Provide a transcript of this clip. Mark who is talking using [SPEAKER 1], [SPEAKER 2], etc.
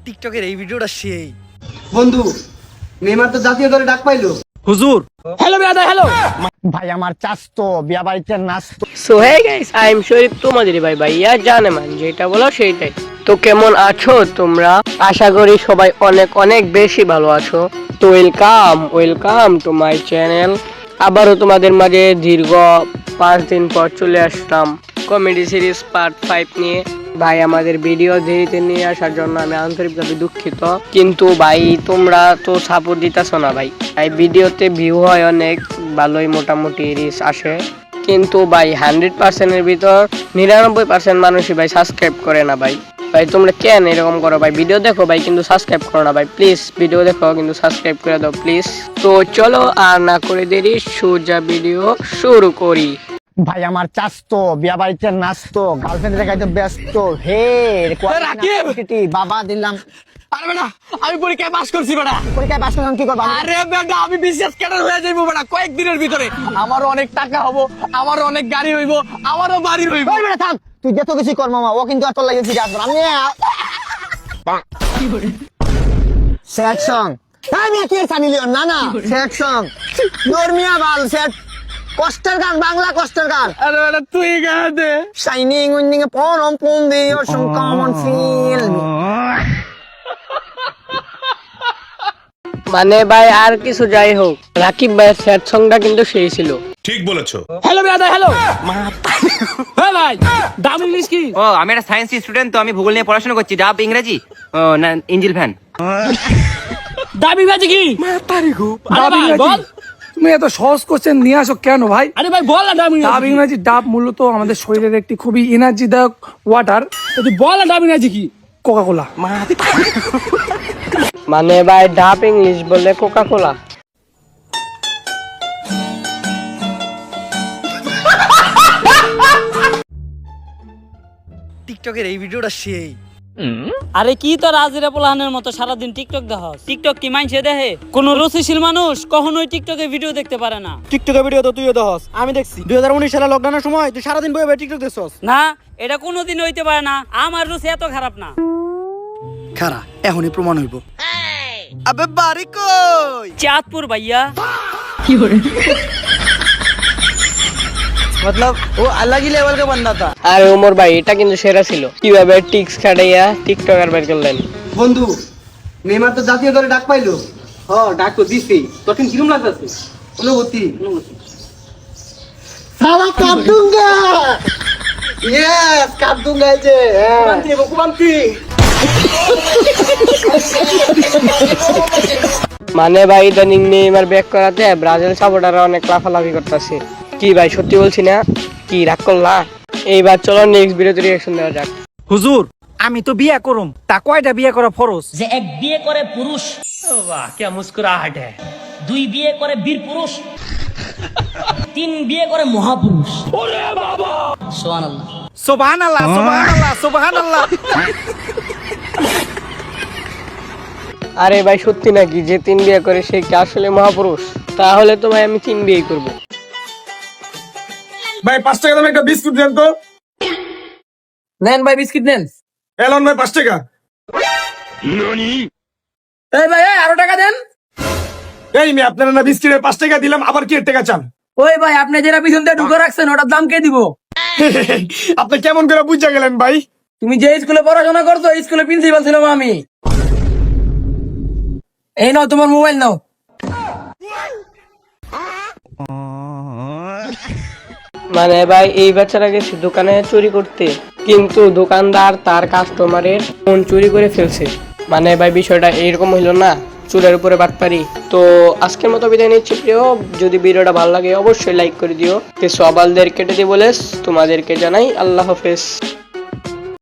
[SPEAKER 1] টিকটকের এই ভিডিওটা সেই
[SPEAKER 2] বন্ধু নেইমার তো জাতীয় দলে ডাক পাইলো।
[SPEAKER 1] হুজুর
[SPEAKER 3] হ্যালো বেয়াদা হ্যালো
[SPEAKER 4] ভাই আমার চাস্তো বিয়া বাড়িতে নাচতো।
[SPEAKER 3] So hey guys I am Sharif তোমাদের ভাইয়া জানে মান যেটা বলো সেইটাই। তো কেমন আছো তোমরা? আশা করি সবাই অনেক অনেক বেশি ভালো আছো। তো ওয়েলকাম টু মাই চ্যানেল। আবারও তোমাদের মাঝে দীর্ঘ 5 দিন পর চলে আসলাম কমেডি সিরিজ পার্ট 5 নিয়ে। ভাই আমাদের ভিডিও দেরিতে নিয়ে আসার জন্য আমি আন্তরিকভাবে দুঃখিত, কিন্তু ভাই তোমরা তো সাপোর্ট দিতেছো না ভাই। এই ভিডিওতে ভিউ হয় অনেক ভালোই, মোটামুটি রিচ আসে, কিন্তু ভাই 100% এর ভিতর 99% মানুষই ভাই সাবস্ক্রাইব করে না ভাই। ভাই তোমরা কেন এরকম করো ভাই? ভিডিও দেখো ভাই কিন্তু সাবস্ক্রাইব করো না ভাই, প্লিজ ভিডিও দেখো কিন্তু সাবস্ক্রাইব করে দাও প্লিজ। তো চলো আর না করে দেরি, সোজা ভিডিও শুরু করি।
[SPEAKER 4] ভাই আমার চাস্তো বিয়া বাড়িতে নাচতো, গার্লফ্রেন্ড দেখাইতে ব্যস্ত। হে বাবা দিলাম।
[SPEAKER 3] আরে বেটা আমি পরীক্ষায় পাস করছি বেটা।
[SPEAKER 4] পরীক্ষায় পাস করলাম কি করবা?
[SPEAKER 3] আরে বেটা আমি বিশেষ ক্যাডার হয়ে যাইবো বেটা কয়েকদিনের ভিতরে। আমারও অনেক টাকা হবো, আমারও অনেক গাড়ি হইব, আমারও বাড়ি হইব।
[SPEAKER 4] ওই বেটা থাম, তুই যত কিছু কর মামা, ও কিন্তু আর তোর লাগে ফিরে আসবে। আমি সেট সং আমি কি সানি লিওন না না সেট সং নরমিয়া বাল সেট কষ্টের গান, বাংলা কষ্টের গান।
[SPEAKER 3] আরে বেটা তুই গা দে।
[SPEAKER 4] শাইনিং উইনিং পরম পম দি ইওর সম কমন ফিল।
[SPEAKER 3] মানে ভাই আর কিছু যাই হোক, রাকিব ভাইয়ের স্যাড সংটা কিন্তু সেই ছিল।
[SPEAKER 5] ঠিক বলেছো।
[SPEAKER 3] হ্যালো বেটা হ্যালো হ্যাঁ ভাই দাম ইংলিশ কি?
[SPEAKER 6] ও আমি একটা সায়েন্স স্টুডেন্ট, তো আমি ভূগোল নিয়ে পড়াশোনা করছি। ডাব ইংরেজি, ও না ইঞ্জিল ফ্যান।
[SPEAKER 3] দাম ইংরেজি কি?
[SPEAKER 7] ডাব ইংরেজি? তুমি এত সহজ কোশ্চেন নিয়ে আসো কেন ভাই?
[SPEAKER 3] আরে ভাই বল না ডাব
[SPEAKER 7] ডাব ইংরেজি, ডাব মূলত আমাদের শরীরের একটি খুবই এনার্জিদায়ক ওয়াটার।
[SPEAKER 3] তুই বল না ডাব ইংরেজি কি?
[SPEAKER 7] Coca Cola.
[SPEAKER 3] মানে ভাই ডাব ইংলিশ বলে কোকা কোলা।
[SPEAKER 1] টিকটকের এই ভিডিওটা সেই
[SPEAKER 8] আরে কি তোর আজিরা পোলাহানের মতো সারাদিন টিকটক দেখাস? টিকটক কি মাইনছে দেখে? কোন রুচিশীল মানুষ কখনোই টিকটকে ভিডিও দেখতে পারে না।
[SPEAKER 1] টিকটকের ভিডিও তো তুইও দেখছস, আমি দেখছি 2019 সালে লকডাউনের সময় তুই সারাদিন বসে বসে টিকটক দেখছস।
[SPEAKER 8] না, এটা কোনোদিন হইতে পারে না। আমার রুচি এত খারাপ না।
[SPEAKER 1] খারা এখনই প্রমাণ হইব। আবে বাড়ি কই?
[SPEAKER 8] চাঁদপুর ভাইয়া।
[SPEAKER 1] मतलब वो अलग ही लेवल का बंदा था।
[SPEAKER 3] আরে ওমর ভাই এটা কিন্তু সেরা ছিল, কিভাবে টিক্স খাটাইয়া টিকটকার বের করলেন।
[SPEAKER 2] বন্ধু নেইমার তো জাতীয় দলে ডাক পাইলো। ডাক তো দিছি, তোর কিন্তু কিরম লাগতেছে? অনুভূতি
[SPEAKER 4] সারা কাট दूंगा।
[SPEAKER 2] ইয়েস কাট दूंगा এই যে কুমান্তি।
[SPEAKER 3] মানে ভাই ইদানিং নেইমার ব্যাক করাতে ব্রাজিল সাপোর্টাররা অনেক লাফালাফি করতেছে। কি ভাই সত্যি বলছি না? কি রাগ করলা? এইবার চলো নেক্সট ভিডিওতে রিঅ্যাকশন দেওয়া যাক।
[SPEAKER 7] হুজুর আমি তো বিয়া করুম, তা কয়টা বিয়া করা ফরজ?
[SPEAKER 9] যে এক বিয়ে করে পুরুষ,
[SPEAKER 3] বাহ কি মুস্কুরাহট है।
[SPEAKER 9] 2 বিয়ে করে বীর পুরুষ, 3 বিয়ে করে মহাপুরুষ। ওরে বাবা সুবহানাল্লাহ
[SPEAKER 7] সুবহানাল্লাহ সুবহানাল্লাহ সুবহানাল্লাহ।
[SPEAKER 3] আরে ভাই সত্যি নাকি যে 3 বিয়ে করে সে কি আসলে মহাপুরুষ? তাহলে তো ভাই আমি 3 বিয়েই করব।
[SPEAKER 10] ভাই 5 টাকা দামে একটা বিস্কুট দেন তো।
[SPEAKER 3] নেন ভাই বিস্কিট নেন।
[SPEAKER 10] এলন ভাই 5 টাকা।
[SPEAKER 3] এই ভাই আরো টাকা দেন।
[SPEAKER 10] এই মেয়ে আপনারা না বিস্কিটের 5 টাকা দিলাম, আবার কি এর টাকা চান?
[SPEAKER 3] ওই ভাই আপনি যেটা পিছন দিয়ে ঢুকে রাখছেন ওটার দাম কে দিব?
[SPEAKER 10] আপনি কেমন করে বুঝা গেলেন ভাই?
[SPEAKER 3] তুমি যে স্কুলে পড়াশোনা করছো এই স্কুলে প্রিন্সিপাল ছিলাম আমি। এই নাও তোমার মোবাইল নাও। মানে ভাই এই বাচ্চারা গেছে দোকানে চুরি করতে, কিন্তু দোকানদার তার কাস্টমারের ফোন চুরি করে ফেলছে। মানে ভাই বিষয়টা এইরকম হইলো না, চুলের উপরে বাটপারি। তো আজকের মতো বিদায় নিচ্ছি প্রিয়। যদি ভিডিওটা ভালো লাগে অবশ্যই লাইক করে দিও। সবালদের কেটে দিয়ে বলে তোমাদেরকে জানাই আল্লাহ হাফেজ।